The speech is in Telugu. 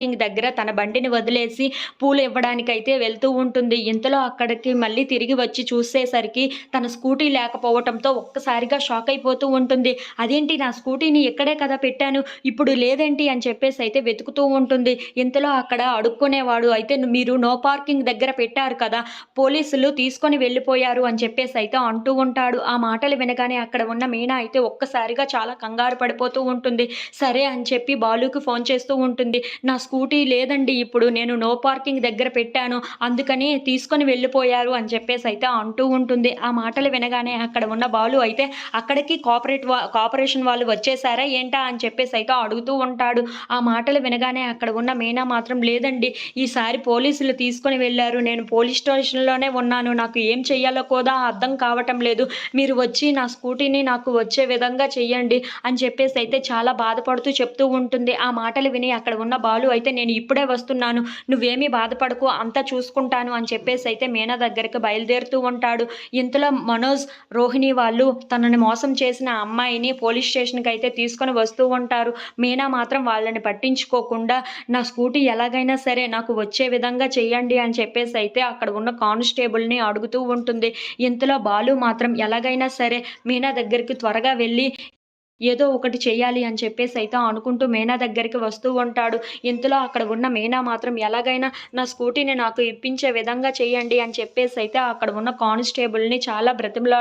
దగ్గర తన బండిని వదిలేసి పూలు ఇవ్వడానికైతే వెళ్తూ ఉంటుంది. ఇంతలో అక్కడికి మళ్ళీ తిరిగి వచ్చి చూసేసరికి తన స్కూటీ లేకపోవటంతో ఒక్కసారిగా షాక్ అయిపోతూ ఉంటుంది. అదేంటి నా స్కూటీని ఇక్కడే కదా పెట్టాను. ఇప్పుడు లేదేంటి అని చెప్పేసైతే వెతుకుతూ ఉంటుంది. ఇంతలో అక్కడ అడుక్కునేవాడు అయితే మీరు నో పార్కింగ్ దగ్గర పెట్టారు కదా! పోలీసులు తీసుకొని వెళ్ళిపోయారు అని చెప్పేసైతే అంటూ ఉంటాడు. ఆ మాటలు వినగానే అక్కడ ఉన్న మీనా అయితే ఒక్కసారిగా చాలా కంగారు పడిపోతూ ఉంటుంది. సరే అని చెప్పి బాలుకి ఫోను చేస్తూ ఉంటుంది. నా స్కూటీ లేదండి ఇప్పుడు. నేను నో పార్కింగ్ దగ్గర పెట్టాను. అందుకని తీసుకొని వెళ్ళిపోయారు అని చెప్పేసైతే అంటూ ఉంటుంది. ఆ మాటలు వినగానే అక్కడ ఉన్న బాలు అయితే అక్కడికి కార్పొరేషన్ వాళ్ళు వచ్చేసారా ఏంటా అని చెప్పేసైతే అడుగుతూ ఉంటాడు. ఆ మాటలు వినగానే అక్కడ ఉన్న మీనా మాత్రం లేదండి. ఈసారి పోలీసులు తీసుకొని వెళ్లారు. నేను పోలీస్ స్టేషన్‌లోనే ఉన్నాను. నాకు ఏం చెయ్యాలో కూడా అర్థం కావటం లేదు. మీరు వచ్చి నా స్కూటీని నాకు వచ్చే విధంగా చెయ్యండి అని చెప్పేసైతే చాలా బాధపడుతూ చెప్తూ ఉంటుంది. ఆ మాటలు విని అక్కడ ఉన్న బాలు అయితే నేను ఇప్పుడే వస్తున్నాను. నువ్వేమీ బాధపడకు అంతా చూసుకుంటాను అని చెప్పేసైతే మీనా దగ్గరికి బయలుదేరుతూ ఉంటాడు. ఇంతలో మనోజ్, రోహిణి వాళ్ళు తనని మోసం చేసిన ఆ అమ్మాయిని పోలీస్ స్టేషన్‌కైతే తీసుకొని వస్తూ ఉంటారు. మీనా మాత్రం వాళ్ళని పట్టించుకోకుండా నా స్కూటీ ఎలాగైనా సరే నాకు వచ్చే విధంగా చెయ్యండి అని చెప్పేసైతే అక్కడ ఉన్న కానిస్టేబుల్‌ని అడుగుతూ ఉంటుంది. ఇంతలో బాలు మాత్రం ఎలాగైనా సరే మీనా దగ్గరికి త్వరగా వెళ్లి ఏదో ఒకటి చెయ్యాలి అని చెప్పేసైతే అనుకుంటూ మీనా దగ్గరికి వస్తూ ఉంటాడు. ఇంతలో అక్కడ ఉన్న మీనా మాత్రం ఎలాగైనా నా స్కూటీని నాకు ఇప్పించే విధంగా చేయండి అని చెప్పేసైతే అక్కడ ఉన్న కానిస్టేబుల్‌ని చాలా బ్రతిమలాడుతూ